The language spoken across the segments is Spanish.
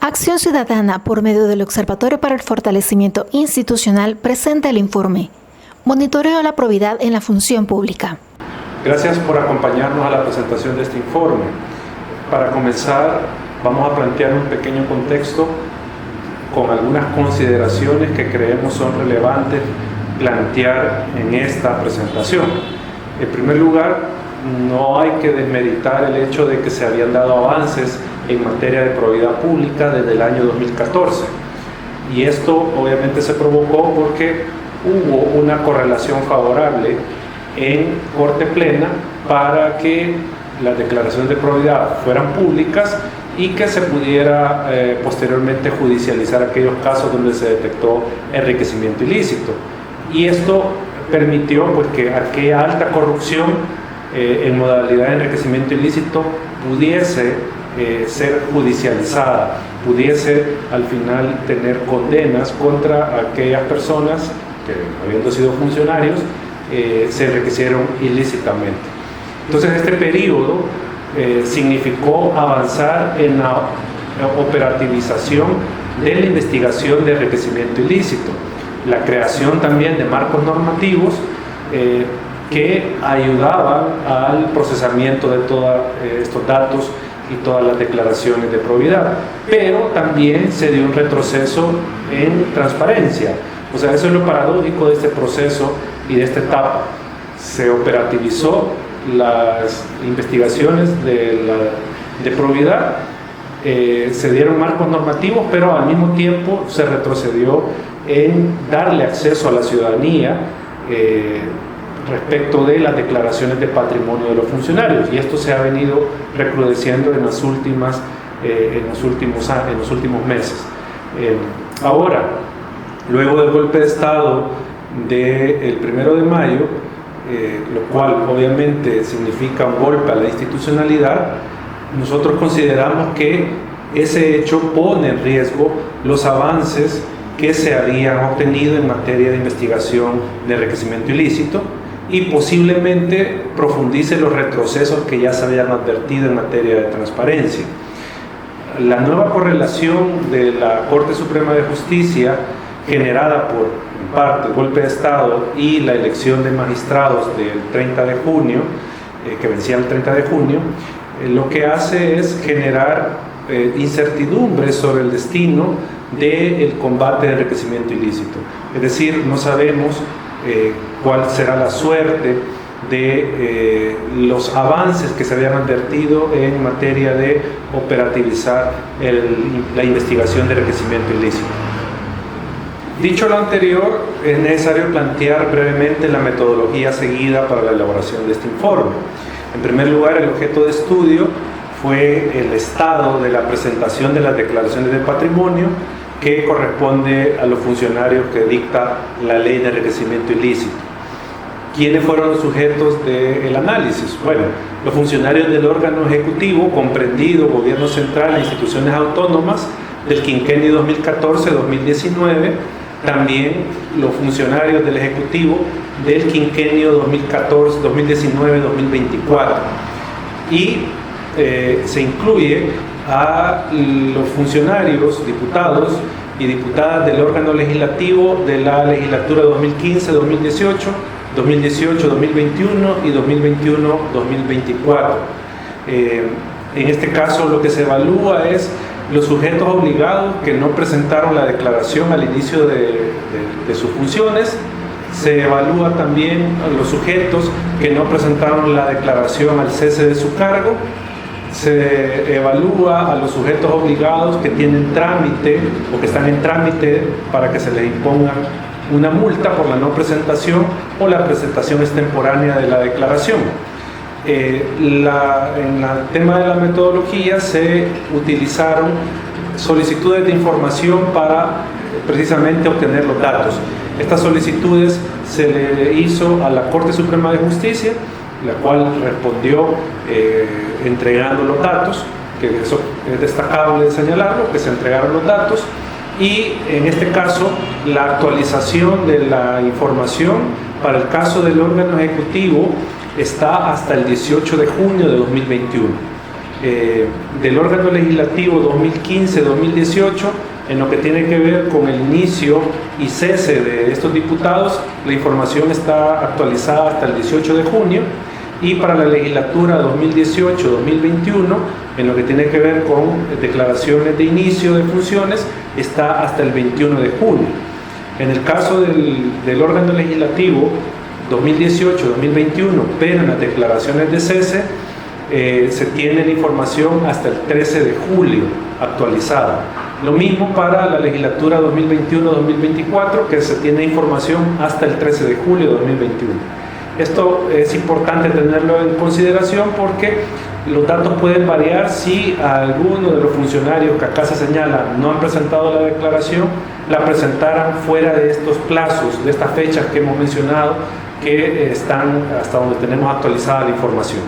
Acción Ciudadana, por medio del Observatorio para el Fortalecimiento Institucional, presenta el informe Monitoreo a la probidad en la función pública. Gracias por acompañarnos a la presentación de este informe. Para comenzar, vamos a plantear un pequeño contexto con algunas consideraciones que creemos son relevantes plantear en esta presentación. En primer lugar, no hay que desmeritar el hecho de que se habían dado avances en materia de probidad pública desde el año 2014, y esto obviamente se provocó porque hubo una correlación favorable en Corte Plena para que las declaraciones de probidad fueran públicas y que se pudiera posteriormente judicializar aquellos casos donde se detectó enriquecimiento ilícito, y esto permitió pues que aquella alta corrupción en modalidad de enriquecimiento ilícito pudiese ser judicializada, pudiese al final tener condenas contra aquellas personas que, habiendo sido funcionarios, se enriquecieron ilícitamente. Entonces este periodo significó avanzar en la operativización de la investigación de enriquecimiento ilícito, la creación también de marcos normativos que ayudaban al procesamiento de todos estos datos y todas las declaraciones de probidad, pero también se dio un retroceso en transparencia. O sea, eso es lo paradójico de este proceso y de esta etapa. Se operativizó las investigaciones de probidad, se dieron marcos normativos, pero al mismo tiempo se retrocedió en darle acceso a la ciudadanía respecto de las declaraciones de patrimonio de los funcionarios, y esto se ha venido recrudeciendo en los últimos meses. Ahora, luego del golpe de Estado del 1 de mayo, lo cual obviamente significa un golpe a la institucionalidad, nosotros consideramos que ese hecho pone en riesgo los avances que se habían obtenido en materia de investigación de enriquecimiento ilícito, y posiblemente profundice los retrocesos que ya se habían advertido en materia de transparencia. La nueva correlación de la Corte Suprema de Justicia, generada por, en parte, el golpe de Estado y la elección de magistrados del 30 de junio, que vencía el 30 de junio, lo que hace es generar incertidumbre sobre el destino del combate de enriquecimiento ilícito. Es decir, no sabemos cuál será la suerte de los avances que se habían advertido en materia de operativizar la investigación de enriquecimiento ilícito. Dicho lo anterior, es necesario plantear brevemente la metodología seguida para la elaboración de este informe. En primer lugar, el objeto de estudio fue el estado de la presentación de las declaraciones de patrimonio que corresponde a los funcionarios que dicta la ley de enriquecimiento ilícito. ¿Quiénes fueron los sujetos del análisis? Bueno, los funcionarios del órgano ejecutivo, comprendido gobierno central e instituciones autónomas del quinquenio 2014-2019, también los funcionarios del ejecutivo del quinquenio 2019-2024, y se incluye a los funcionarios, diputados y diputadas del órgano legislativo de la legislatura 2015-2018, 2018-2021 y 2021-2024. En este caso, lo que se evalúa es los sujetos obligados que no presentaron la declaración al inicio de sus funciones. Se evalúa también a los sujetos que no presentaron la declaración al cese de su cargo. Se evalúa a los sujetos obligados que tienen trámite o que están en trámite para que se les imponga una multa por la no presentación o la presentación extemporánea de la declaración. En el tema de la metodología se utilizaron solicitudes de información para precisamente obtener los datos. Estas solicitudes se le hizo a la Corte Suprema de Justicia, la cual respondió entregando los datos, que eso es destacable señalarlo, que se entregaron los datos, y en este caso la actualización de la información para el caso del órgano ejecutivo está hasta el 18 de junio de 2021. del órgano legislativo 2015-2018, en lo que tiene que ver con el inicio y cese de estos diputados. La información está actualizada hasta el 18 de junio, y para la legislatura 2018-2021, en lo que tiene que ver con declaraciones de inicio de funciones, está hasta el 21 de junio. En el caso del órgano legislativo 2018-2021, pero en las declaraciones de cese, se tiene la información hasta el 13 de julio actualizada. Lo mismo para la legislatura 2021-2024, que se tiene información hasta el 13 de julio de 2021. Esto es importante tenerlo en consideración porque los datos pueden variar si alguno de los funcionarios que acá se señala no han presentado la declaración, la presentaran fuera de estos plazos, de estas fechas que hemos mencionado, que están hasta donde tenemos actualizada la información.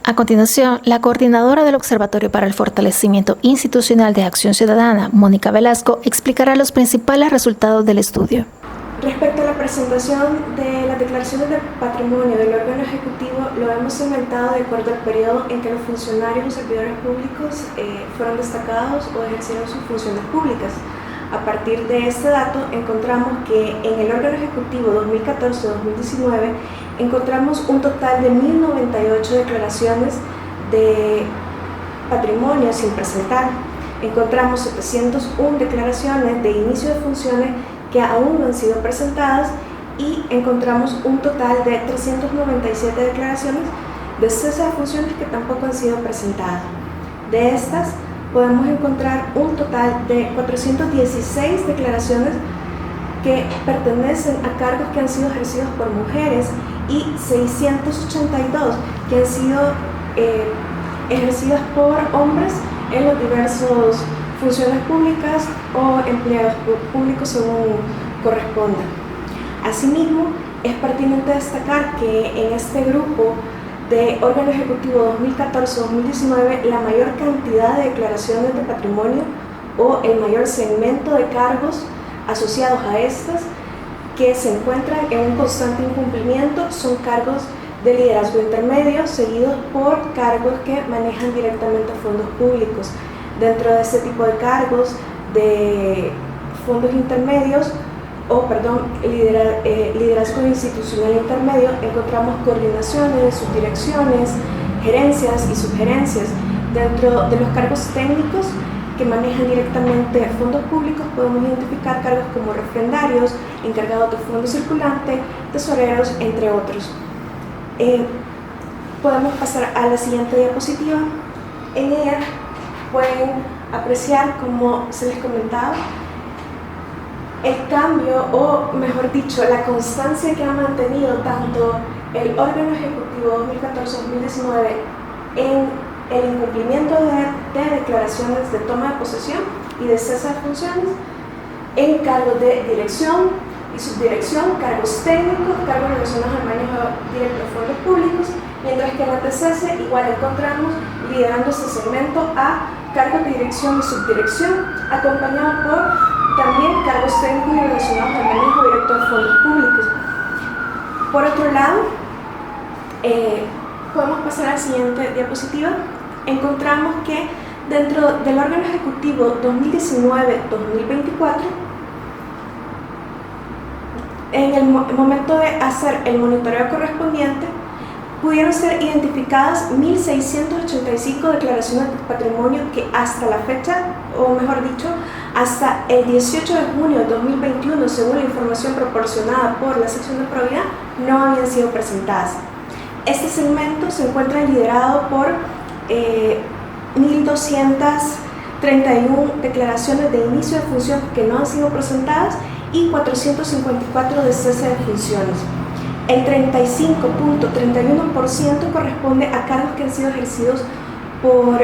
A continuación, la coordinadora del Observatorio para el Fortalecimiento Institucional de Acción Ciudadana, Mónica Velasco, explicará los principales resultados del estudio. Respecto a la presentación de las declaraciones de patrimonio del órgano ejecutivo, lo hemos segmentado de acuerdo al periodo en que los funcionarios o servidores públicos fueron destacados o ejercieron sus funciones públicas. A partir de este dato, encontramos que en el órgano ejecutivo 2014-2019 encontramos un total de 1.098 declaraciones de patrimonio sin presentar. Encontramos 701 declaraciones de inicio de funciones que aún no han sido presentadas, y encontramos un total de 397 declaraciones de cese de funciones que tampoco han sido presentadas. De estas, podemos encontrar un total de 416 declaraciones que pertenecen a cargos que han sido ejercidos por mujeres y 682 que han sido ejercidas por hombres en los diversos funciones públicas o empleados públicos según corresponda. Asimismo, es pertinente destacar que en este grupo de órgano ejecutivo 2014-2019, la mayor cantidad de declaraciones de patrimonio o el mayor segmento de cargos asociados a estas que se encuentran en un constante incumplimiento son cargos de liderazgo intermedio, seguidos por cargos que manejan directamente fondos públicos. Dentro de este tipo de cargos de fondos intermedios, liderazgo institucional intermedio, encontramos coordinaciones, subdirecciones, gerencias y subgerencias. Dentro de los cargos técnicos que manejan directamente fondos públicos, podemos identificar cargos como refrendarios, encargados de fondo circulante, tesoreros, entre otros. Podemos pasar a la siguiente diapositiva. En ella pueden apreciar, como se les comentaba, el cambio, o mejor dicho, la constancia que ha mantenido tanto el órgano ejecutivo 2014-2019 en el incumplimiento de declaraciones de toma de posesión y de cese de funciones, en cargos de dirección y subdirección, cargos técnicos, cargos relacionados al manejo directo de fondos públicos, mientras que en la cese igual encontramos liderando este segmento a cargos de dirección y subdirección, acompañado por también cargos técnicos y relacionados al manejo directo de fondos públicos. Por otro lado, podemos pasar a la siguiente diapositiva. Encontramos que dentro del órgano ejecutivo 2019-2024, en el momento de hacer el monitoreo correspondiente, pudieron ser identificadas 1.685 declaraciones de patrimonio que hasta la fecha, o mejor dicho, hasta el 18 de junio de 2021, según la información proporcionada por la sección de probidad, no habían sido presentadas. Este segmento se encuentra liderado por 1.231 declaraciones de inicio de función que no han sido presentadas y 454 de cese de funciones. El 35.31% corresponde a cargos que han sido ejercidos por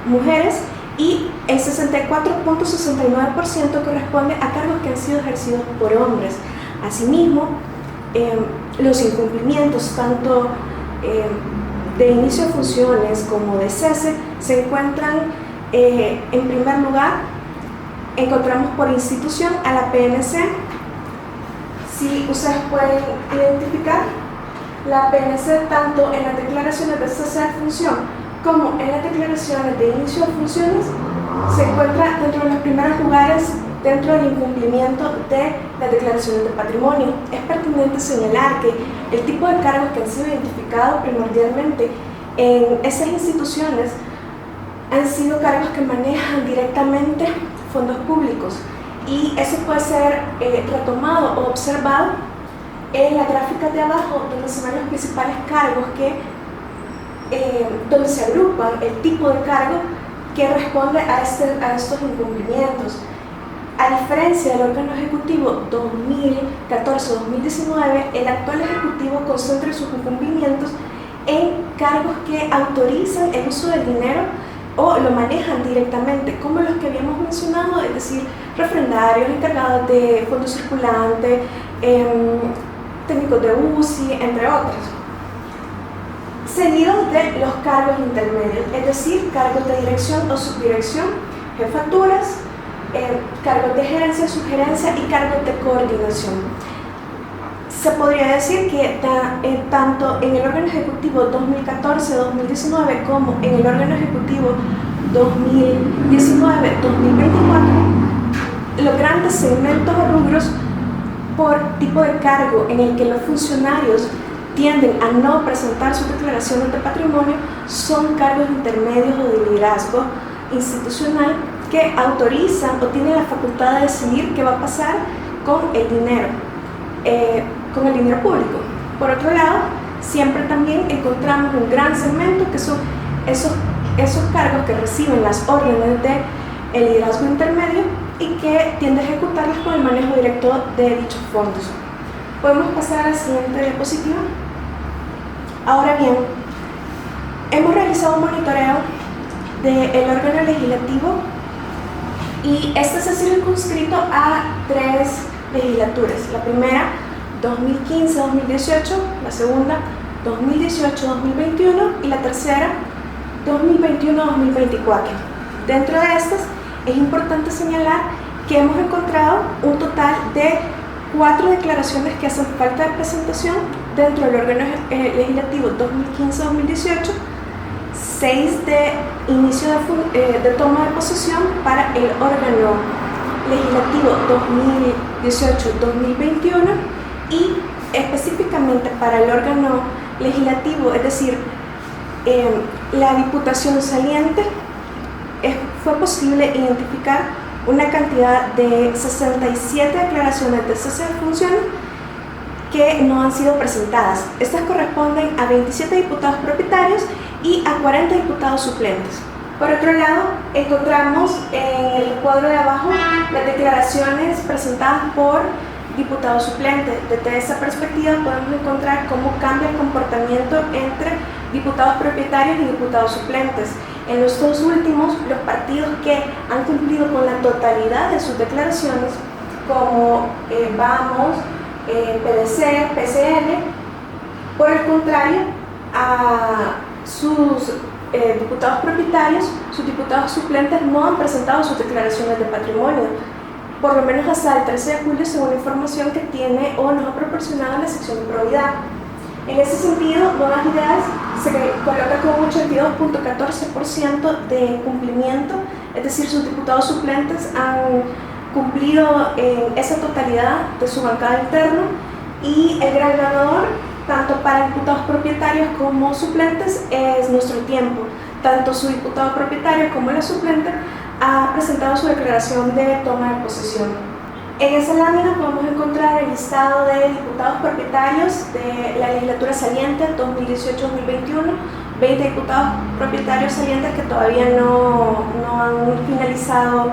mujeres y el 64.69% corresponde a cargos que han sido ejercidos por hombres. Asimismo, los incumplimientos tanto de inicio de funciones como de cese se encuentran en primer lugar, encontramos por institución a la PNC. Si ustedes pueden identificar, la PNC tanto en las declaraciones de cese de función como en las declaraciones de inicio de funciones se encuentra dentro de los primeros lugares dentro del incumplimiento de las declaraciones de patrimonio. Es pertinente señalar que el tipo de cargos que han sido identificados primordialmente en esas instituciones han sido cargos que manejan directamente fondos públicos, y eso puede ser retomado o observado en la gráfica de abajo, donde se ven los principales cargos donde se agrupan el tipo de cargo que responde a estos incumplimientos. A diferencia del órgano ejecutivo 2014-2019, el actual ejecutivo concentra sus incumplimientos en cargos que autorizan el uso del dinero o lo manejan directamente, como los que habíamos mencionado, es decir, refrendarios, encargados de fondo circulante, técnicos de UCI, entre otros. Seguidos de los cargos intermedios, es decir, cargos de dirección o subdirección, jefaturas, cargos de gerencia, subgerencia y cargos de coordinación. Se podría decir que tanto en el órgano ejecutivo 2014-2019 como en el órgano ejecutivo 2019-2024, los grandes segmentos o rubros por tipo de cargo en el que los funcionarios tienden a no presentar sus declaraciones de patrimonio son cargos intermedios o de liderazgo institucional que autorizan o tienen la facultad de decidir qué va a pasar con el dinero público. Por otro lado, siempre también encontramos un gran segmento que son esos cargos que reciben las órdenes de liderazgo intermedio y que tiende a ejecutarlas con el manejo directo de dichos fondos. Podemos pasar a la siguiente diapositiva. Ahora bien, hemos realizado un monitoreo del órgano legislativo y este se ha circunscrito a 3 legislaturas. La primera, 2015-2018, la segunda, 2018-2021 y la tercera, 2021-2024. Dentro de estas, es importante señalar que hemos encontrado un total de 4 declaraciones que hacen falta de presentación dentro del órgano legislativo 2015-2018, 6 de inicio de toma de posesión para el órgano legislativo 2018-2021 y específicamente para el órgano legislativo, es decir, la diputación saliente, fue posible identificar una cantidad de 67 declaraciones de cese de funciones que no han sido presentadas. Estas corresponden a 27 diputados propietarios y a 40 diputados suplentes. Por otro lado, encontramos en el cuadro de abajo las declaraciones presentadas por diputados suplentes. Desde esa perspectiva podemos encontrar cómo cambia el comportamiento entre diputados propietarios y diputados suplentes. En los dos últimos, los partidos que han cumplido con la totalidad de sus declaraciones, como Vamos, PDC, PCN, por el contrario, a sus diputados propietarios, sus diputados suplentes no han presentado sus declaraciones de patrimonio, por lo menos hasta el 13 de julio, según la información que tiene o nos ha proporcionado la sección de probidad. En ese sentido, Nuevas Ideas se coloca con un 82.14% de cumplimiento, es decir, sus diputados suplentes han cumplido en esa totalidad de su bancada interna, y el gran ganador, tanto para diputados propietarios como suplentes, es Nuestro Tiempo. Tanto su diputado propietario como la suplente ha presentado su declaración de toma de posesión. En esa lámina podemos encontrar el listado de diputados propietarios de la legislatura saliente 2018-2021, 20 diputados propietarios salientes que todavía no han finalizado,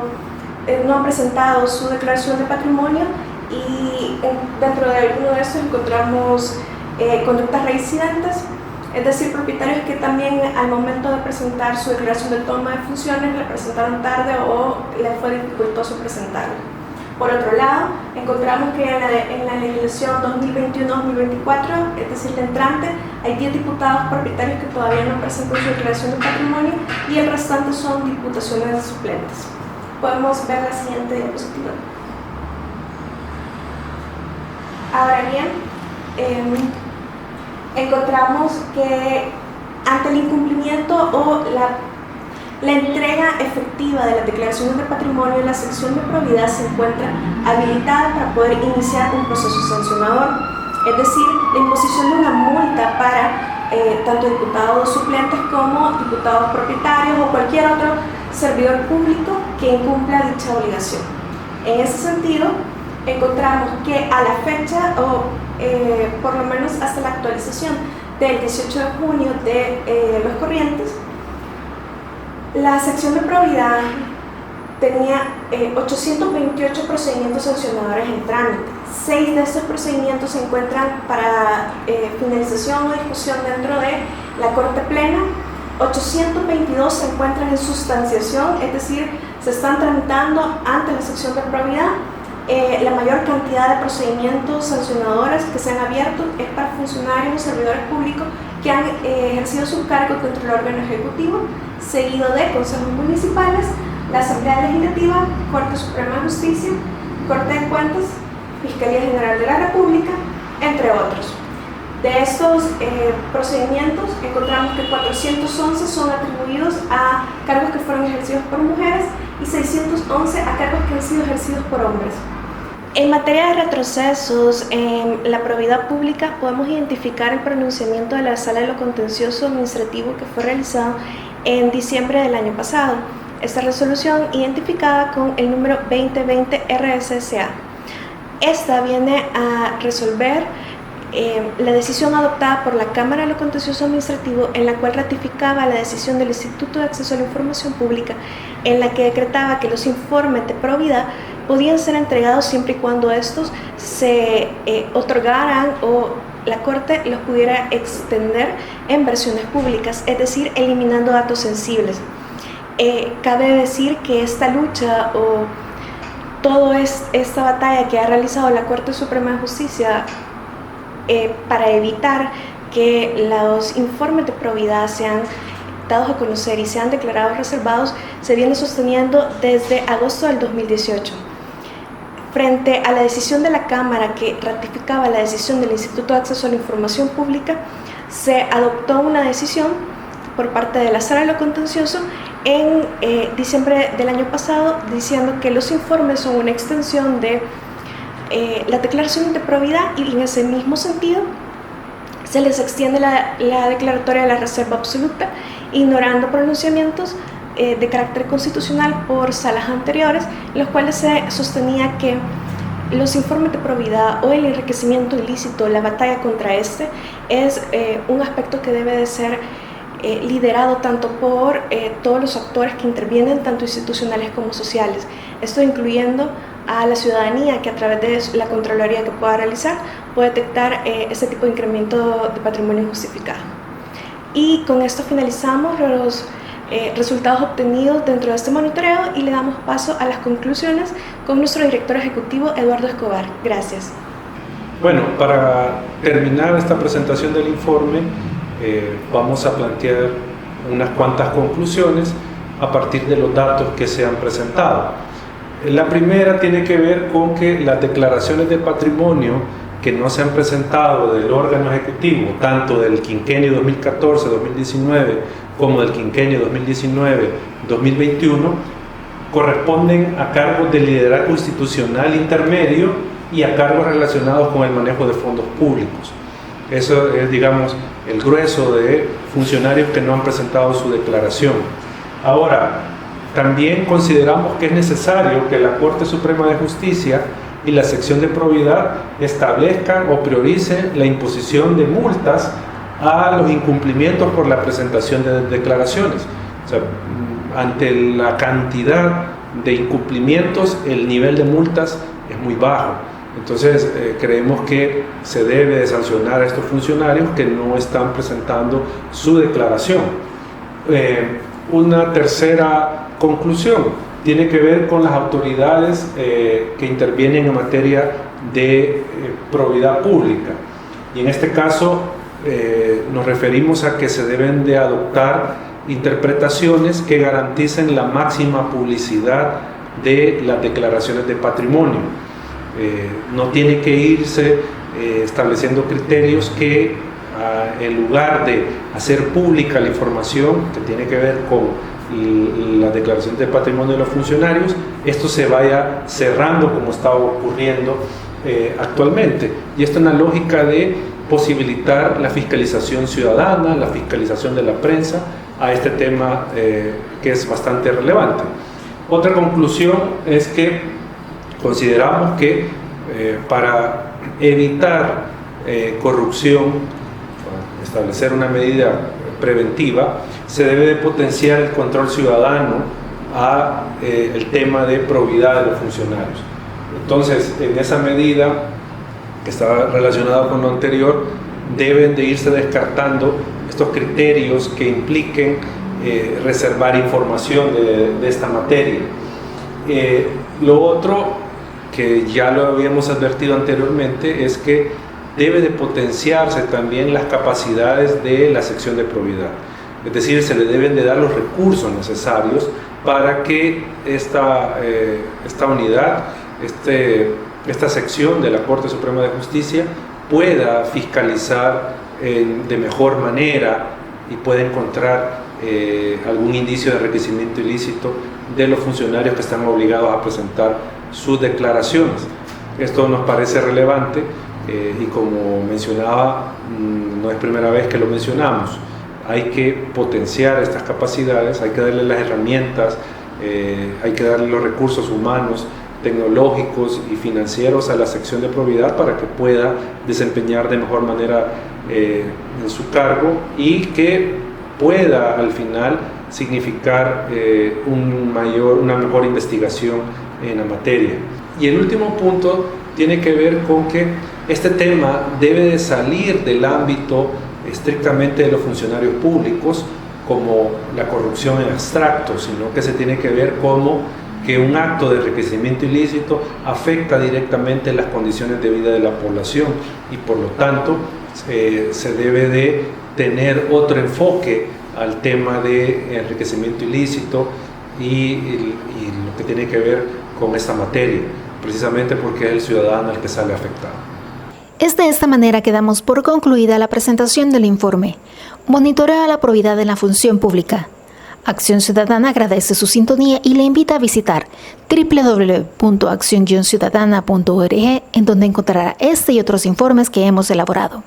no han presentado su declaración de patrimonio, y dentro de alguno de estos encontramos conductas reincidentes, es decir, propietarios que también al momento de presentar su declaración de toma de funciones la presentaron tarde o les fue dificultoso presentarla. Por otro lado, encontramos que en la legislación 2021-2024, es decir, la entrante, hay 10 diputados propietarios que todavía no presentan su declaración de patrimonio y el restante son diputaciones suplentes. Podemos ver la siguiente diapositiva. Ahora bien, encontramos que ante el incumplimiento procedimiento o la entrega efectiva de las declaraciones de patrimonio, la sección de probidad se encuentra habilitada para poder iniciar un proceso sancionador, es decir, la imposición de una multa para tanto diputados suplentes como diputados propietarios o cualquier otro servidor público que incumpla dicha obligación. En ese sentido, encontramos que a la fecha, o por lo menos hasta la actualización del 18 de junio de los corrientes, la sección de probidad tenía 828 procedimientos sancionadores en trámite. 6 de estos procedimientos se encuentran para finalización o discusión dentro de la Corte Plena. 822 se encuentran en sustanciación, es decir, se están tramitando ante la sección de probidad. La mayor cantidad de procedimientos sancionadores que se han abierto es para funcionarios o servidores públicos que han ejercido sus cargos dentro del órgano ejecutivo, seguido de consejos municipales, la Asamblea Legislativa, Corte Suprema de Justicia, Corte de Cuentas, Fiscalía General de la República, entre otros. De estos procedimientos encontramos que 411 son atribuidos a cargos que fueron ejercidos por mujeres y 611 a cargos que han sido ejercidos por hombres. En materia de retrocesos en la probidad pública, podemos identificar el pronunciamiento de la Sala de lo Contencioso Administrativo que fue realizado en diciembre del año pasado. Esta resolución identificada con el número 2020 RSSA. Esta viene a resolver la decisión adoptada por la Cámara de lo Contencioso Administrativo, en la cual ratificaba la decisión del Instituto de Acceso a la Información Pública, en la que decretaba que los informes de probidad podían ser entregados siempre y cuando estos se otorgaran o la Corte los pudiera extender en versiones públicas, es decir, eliminando datos sensibles. Cabe decir que esta lucha o toda esta batalla que ha realizado la Corte Suprema de Justicia para evitar que los informes de probidad sean dados a conocer y sean declarados reservados, se viene sosteniendo desde agosto del 2018. Frente a la decisión de la Cámara que ratificaba la decisión del Instituto de Acceso a la Información Pública, se adoptó una decisión por parte de la Sala de lo Contencioso en diciembre del año pasado, diciendo que los informes son una extensión de las declaraciones de probidad, y en ese mismo sentido se les extiende la declaratoria de la reserva absoluta, ignorando pronunciamientos de carácter constitucional por salas anteriores, en los cuales se sostenía que los informes de probidad o el enriquecimiento ilícito, la batalla contra este, es un aspecto que debe de ser liderado tanto por todos los actores que intervienen, tanto institucionales como sociales. Esto incluyendo a la ciudadanía, que a través de la Contraloría que pueda realizar puede detectar este tipo de incremento de patrimonio injustificado. Y con esto finalizamos los resultados obtenidos dentro de este monitoreo y le damos paso a las conclusiones con nuestro director ejecutivo Eduardo Escobar. Gracias. Bueno, para terminar esta presentación del informe, vamos a plantear unas cuantas conclusiones a partir de los datos que se han presentado. La primera tiene que ver con que las declaraciones de patrimonio que no se han presentado del órgano ejecutivo, tanto del quinquenio 2014-2019 como del quinquenio 2019-2021, corresponden a cargos de liderazgo institucional intermedio y a cargos relacionados con el manejo de fondos públicos. Eso es, digamos, el grueso de funcionarios que no han presentado su declaración. Ahora, también consideramos que es necesario que la Corte Suprema de Justicia y la sección de probidad establezcan o prioricen la imposición de multas a los incumplimientos por la presentación de declaraciones. O sea, ante la cantidad de incumplimientos, el nivel de multas es muy bajo. Entonces, creemos que se debe de sancionar a estos funcionarios que no están presentando su declaración. Una tercera conclusión tiene que ver con las autoridades que intervienen en materia de probidad pública. Y en este caso nos referimos a que se deben de adoptar interpretaciones que garanticen la máxima publicidad de las declaraciones de patrimonio. No tiene que irse estableciendo criterios que en lugar de hacer pública la información que tiene que ver con la declaración de patrimonio de los funcionarios, esto se vaya cerrando como está ocurriendo actualmente. Y esto es una lógica de posibilitar la fiscalización ciudadana, la fiscalización de la prensa a este tema que es bastante relevante. Otra conclusión es que consideramos que para evitar corrupción, establecer una medida preventiva, se debe de potenciar el control ciudadano a el tema de probidad de los funcionarios. Entonces, en esa medida que está relacionada con lo anterior, deben de irse descartando estos criterios que impliquen reservar información de esta materia. Lo otro, que ya lo habíamos advertido anteriormente, es que debe de potenciarse también las capacidades de la sección de probidad. Es decir, se le deben de dar los recursos necesarios para que esta unidad, esta sección de la Corte Suprema de Justicia pueda fiscalizar de mejor manera y pueda encontrar algún indicio de enriquecimiento ilícito de los funcionarios que están obligados a presentar sus declaraciones. Esto nos parece relevante y como mencionaba, no es primera vez que lo mencionamos. Hay que potenciar estas capacidades, hay que darle las herramientas, hay que darle los recursos humanos, tecnológicos y financieros a la sección de probidad para que pueda desempeñar de mejor manera en su cargo y que pueda al final significar una mejor investigación en la materia. Y el último punto tiene que ver con que este tema debe de salir del ámbito estrictamente de los funcionarios públicos como la corrupción en abstracto, sino que se tiene que ver como que un acto de enriquecimiento ilícito afecta directamente las condiciones de vida de la población y por lo tanto se debe de tener otro enfoque al tema de enriquecimiento ilícito y lo que tiene que ver con esta materia, precisamente porque es el ciudadano el que sale afectado. Es de esta manera que damos por concluida la presentación del informe Monitoreo a la probidad en la función pública. Acción Ciudadana agradece su sintonía y le invita a visitar www.accion-ciudadana.org, en donde encontrará este y otros informes que hemos elaborado.